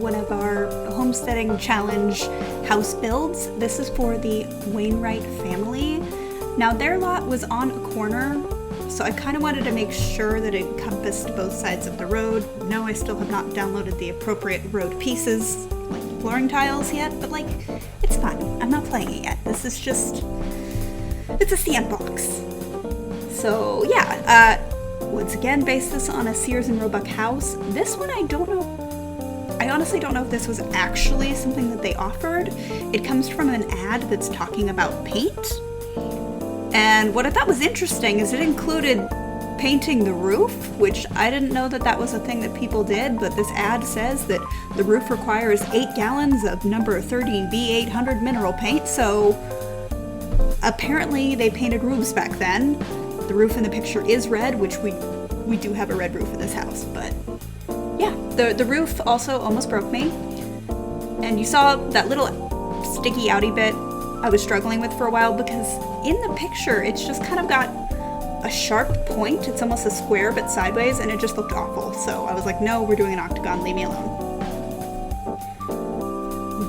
one of our homesteading challenge house builds. This is for the Wainwright family. Now their lot was on a corner, so I kind of wanted to make sure that it encompassed both sides of the road. No, I still have not downloaded the appropriate road pieces, like flooring tiles yet, but like, it's fine. I'm not playing it yet. This is just, it's a sandbox. So yeah, once again, based this on a Sears and Roebuck house. This one, I don't know. I honestly don't know if this was actually something that they offered. It comes from an ad that's talking about paint. And what I thought was interesting is it included painting the roof, which I didn't know that that was a thing that people did, but this ad says that the roof requires 8 gallons of number 30 V800 mineral paint, so apparently they painted roofs back then. The roof in the picture is red, which we do have a red roof in this house, but yeah, the roof also almost broke me. And you saw that little sticky outy bit I was struggling with for a while, because in the picture it's just kind of got a sharp point. It's almost a square but sideways, and it just looked awful. So I was like, no, we're doing an octagon, leave me alone.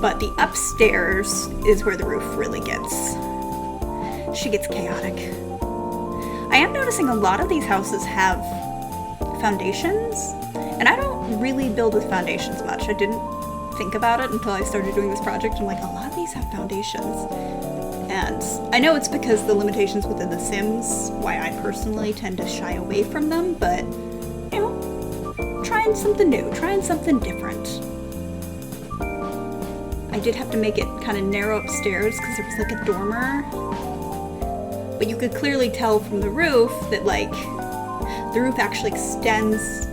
But the upstairs is where the roof really gets chaotic. I am noticing a lot of these houses have foundations, and I don't really build with foundations much. I didn't think about it until I started doing this project. I'm like, a lot of these have foundations. And I know it's because the limitations within The Sims, why I personally tend to shy away from them, but, you know, trying something new, trying something different. I did have to make it kind of narrow upstairs because there was like a dormer. But you could clearly tell from the roof that, like, the roof actually extends,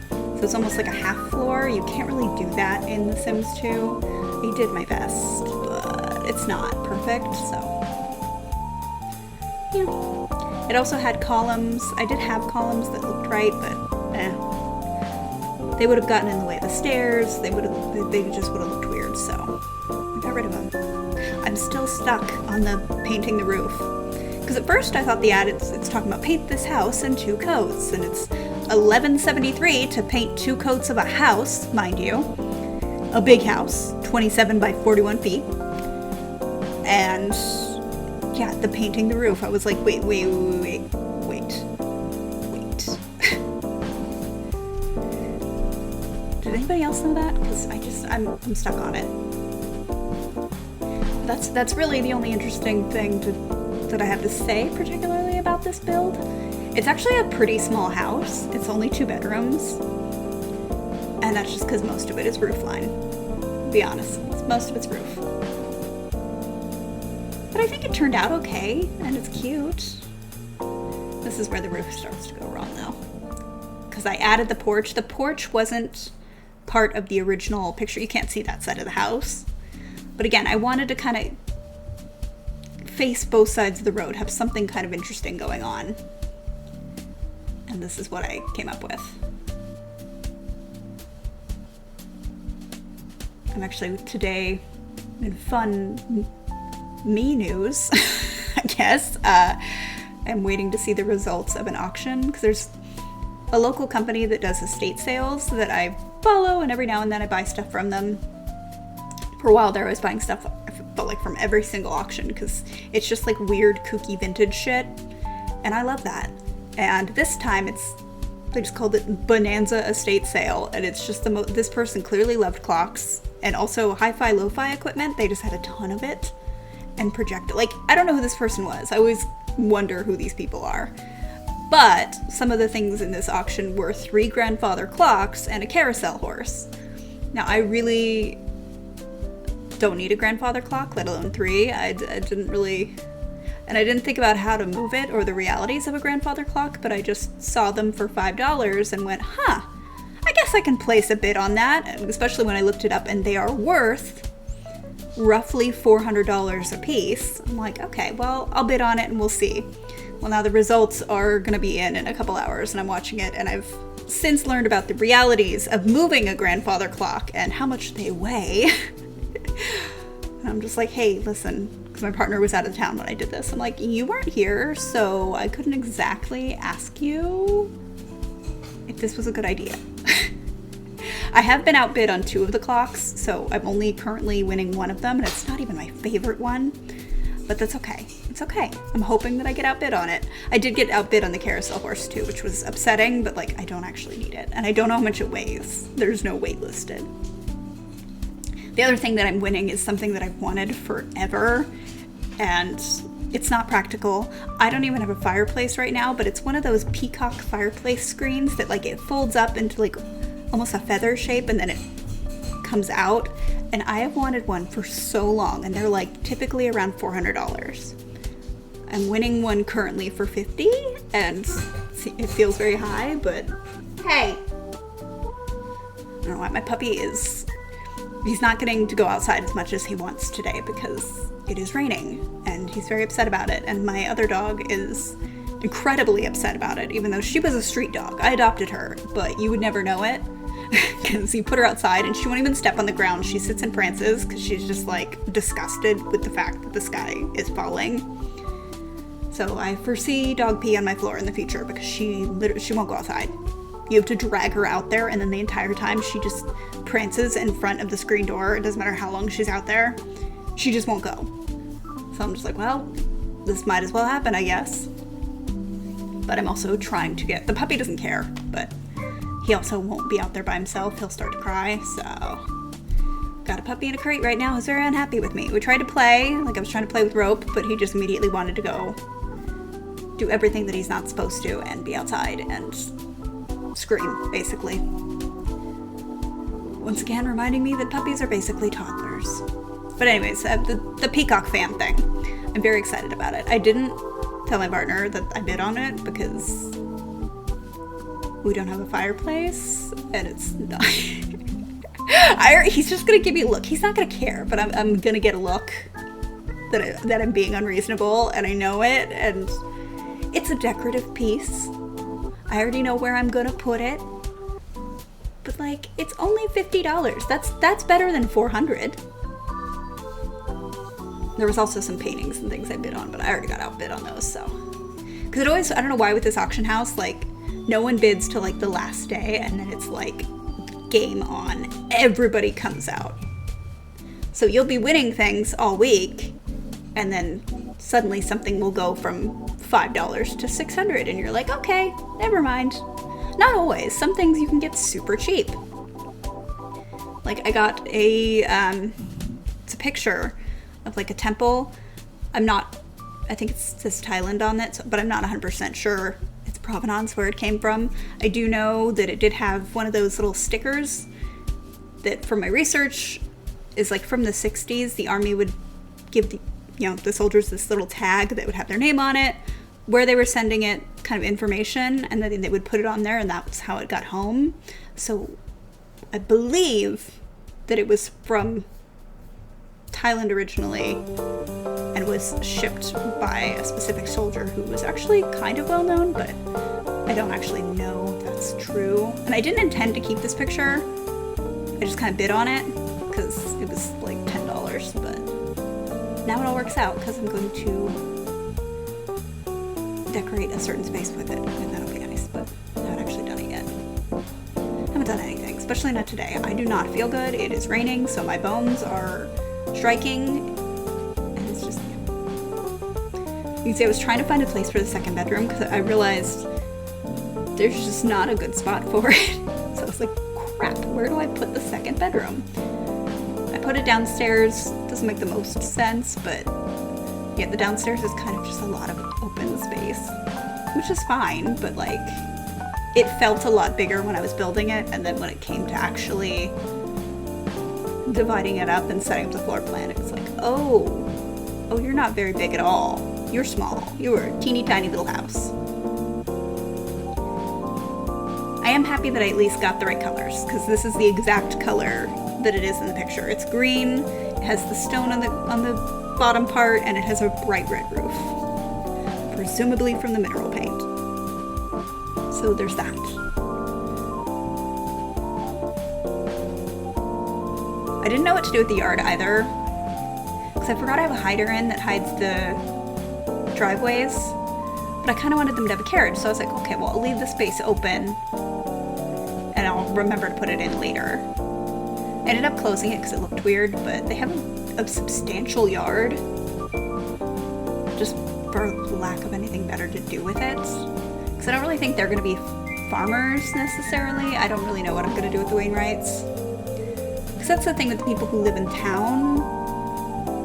so it's almost like a half floor. You can't really do that in The Sims 2. I did my best, but it's not perfect, so yeah. It also had columns. I did have columns that looked right, but they would have gotten in the way of the stairs. They just would have looked weird, so I got rid of them. I'm still stuck on the painting the roof. Because at first I thought the ad, it's talking about paint this house in 2 coats, and it's $11.73 to paint 2 coats of a house, mind you. A big house, 27 by 41 feet. And yeah, the painting the roof, I was like, wait. Did anybody else know that? Because I'm stuck on it. That's really the only interesting thing that I have to say particularly about this build. It's actually a pretty small house. It's only 2 bedrooms. And that's just because most of it is roof line. To be honest, most of it's roof. But I think it turned out okay, and it's cute. This is where the roof starts to go wrong though. Because I added the porch. The porch wasn't part of the original picture. You can't see that side of the house. But again, I wanted to kind of face both sides of the road, have something kind of interesting going on. And this is what I came up with. I'm actually today in fun me news, I guess. I'm waiting to see the results of an auction because there's a local company that does estate sales that I follow, and every now and then I buy stuff from them. For a while there, I was buying stuff, I felt like, from every single auction because it's just like weird, kooky vintage shit, and I love that. And this time they just called it Bonanza Estate Sale, and it's just this person clearly loved clocks and also hi-fi, lo-fi equipment. They just had a ton of it and projector. Like, I don't know who this person was. I always wonder who these people are. But some of the things in this auction were 3 grandfather clocks and a carousel horse. Now, I really don't need a grandfather clock, let alone 3. I didn't really... And I didn't think about how to move it or the realities of a grandfather clock, but I just saw them for $5 and went, huh, I guess I can place a bid on that, and especially when I looked it up, and they are worth roughly $400 a piece. I'm like, okay, well, I'll bid on it and we'll see. Well, now the results are going to be in a couple hours, and I'm watching it, and I've since learned about the realities of moving a grandfather clock and how much they weigh. And I'm just like, hey, listen, because my partner was out of town when I did this. I'm like, you weren't here, so I couldn't exactly ask you if this was a good idea. I have been outbid on 2 of the clocks, so I'm only currently winning one of them, and it's not even my favorite one. But that's okay. It's okay. I'm hoping that I get outbid on it. I did get outbid on the carousel horse too, which was upsetting, but like I don't actually need it. And I don't know how much it weighs. There's no weight listed. The other thing that I'm winning is something that I've wanted forever, and it's not practical. I don't even have a fireplace right now, but it's one of those peacock fireplace screens that like it folds up into like almost a feather shape and then it comes out. And I have wanted one for so long, and they're like typically around $400. I'm winning one currently for $50, and it feels very high, but hey, I don't know why my puppy is, he's not getting to go outside as much as he wants today because it is raining, and he's very upset about it. And my other dog is incredibly upset about it, even though she was a street dog. I adopted her, but you would never know it. Because you put her outside and she won't even step on the ground. She sits and prances because she's just like disgusted with the fact that the sky is falling. So I foresee dog pee on my floor in the future because she won't go outside. You have to drag her out there, and then the entire time she just prances in front of the screen door. It doesn't matter how long she's out there. She just won't go. So I'm just like, well, this might as well happen, I guess. But I'm also trying to get, the puppy doesn't care, but he also won't be out there by himself. He'll start to cry, so got a puppy in a crate right now who's very unhappy with me. We tried to play, like I was trying to play with rope, but he just immediately wanted to go do everything that he's not supposed to and be outside and scream, basically. Once again, reminding me that puppies are basically toddlers. But anyways, the peacock fan thing. I'm very excited about it. I didn't tell my partner that I bid on it because we don't have a fireplace, and it's not. He's just gonna give me a look. He's not gonna care, but I'm gonna get a look that I'm being unreasonable, and I know it, and it's a decorative piece. I already know where I'm gonna put it, but like, it's only $50. That's better than $400. There was also some paintings and things I bid on, but I already got outbid on those, so. Because it always, I don't know why with this auction house, like, no one bids till like the last day, and then it's like game on. Everybody comes out. So you'll be winning things all week, and then suddenly something will go from $5 to $600, and you're like, okay, never mind. Not always. Some things you can get super cheap. Like I got it's a picture of like a temple. I think it says Thailand on it, but I'm not 100% sure it's provenance where it came from. I do know that it did have one of those little stickers that, from my research, is like from the 60s. The army would give the soldiers this little tag that would have their name on it, where they were sending it, kind of information, and then they would put it on there, and that's how it got home. So I believe that it was from Thailand originally and was shipped by a specific soldier who was actually kind of well known, but I don't actually know if that's true. And I didn't intend to keep this picture. I just kind of bid on it because it was like $10, but now it all works out because I'm going to decorate a certain space with it, and that'll be nice, but I haven't actually done it yet. I haven't done anything, especially not today. I do not feel good. It is raining, so my bones are striking, and it's just, you can see I was trying to find a place for the second bedroom because I realized there's just not a good spot for it. So I was like, crap, where do I put the second bedroom? I put it downstairs. Doesn't make the most sense, but yeah, the downstairs is kind of just a lot of open space, which is fine, but like, it felt a lot bigger when I was building it, and then when it came to actually dividing it up and setting up the floor plan, it was like, oh, you're not very big at all. You're small. You were a teeny tiny little house. I am happy that I at least got the right colors, because this is the exact color that it is in the picture. It's green, it has the stone on the bottom part, and it has a bright red roof, presumably from the mineral paint. So there's that. I didn't know what to do with the yard either, because I forgot I have a hider in that hides the driveways, but I kind of wanted them to have a carriage, so I was like, okay, well, I'll leave the space open, and I'll remember to put it in later. I ended up closing it because it looked weird, but they have a substantial yard, just for lack of anything better to do with it. Because I don't really think they're going to be farmers necessarily. I don't really know what I'm going to do with the Wainwrights. Because that's the thing with the people who live in town.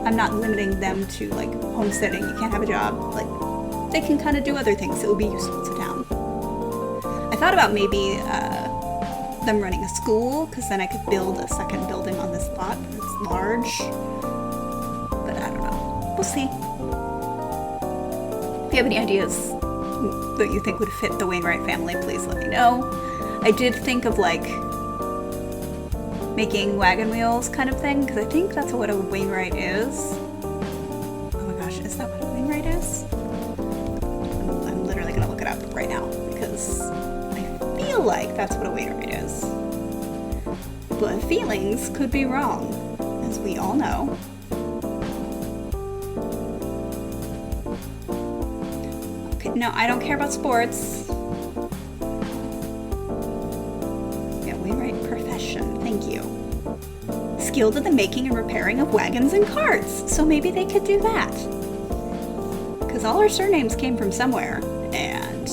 I'm not limiting them to like homesteading. You can't have a job. Like, they can kind of do other things that would be useful to town. I thought about maybe them running a school, because then I could build a second building on this lot. It's large, but I don't know. We'll see. If you have any ideas that you think would fit the Wainwright family, please let me know. I did think of like making wagon wheels kind of thing, because I think that's what a Wainwright is. Oh my gosh, is that what a Wainwright is? I'm literally gonna look it up right now, because I feel like that's what a Wainwright is. But feelings could be wrong, as we all know. Okay, no, I don't care about sports. Yeah, Wainwright profession, thank you. Skilled at the making and repairing of wagons and carts, so maybe they could do that. Because all our surnames came from somewhere, and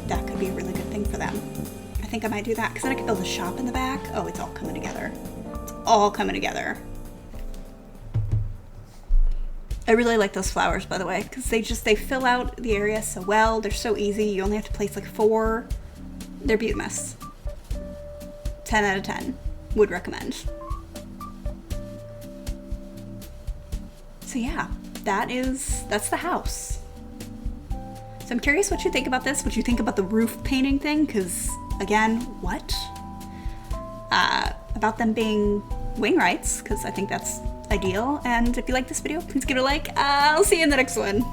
that could be a really good thing for them. I think I might do that, because then I could build a shop in the back. Oh, it's all coming together. It's all coming together. I really like those flowers, by the way, because they fill out the area so well. They're so easy. You only have to place like 4. They're beautimous. 10 out of 10. Would recommend. So yeah, that's the house. So I'm curious what you think about this. What you think about the roof painting thing? Because, again, what? About them being Wainwrights, because I think that's ideal. And if you like this video, please give it a like. I'll see you in the next one.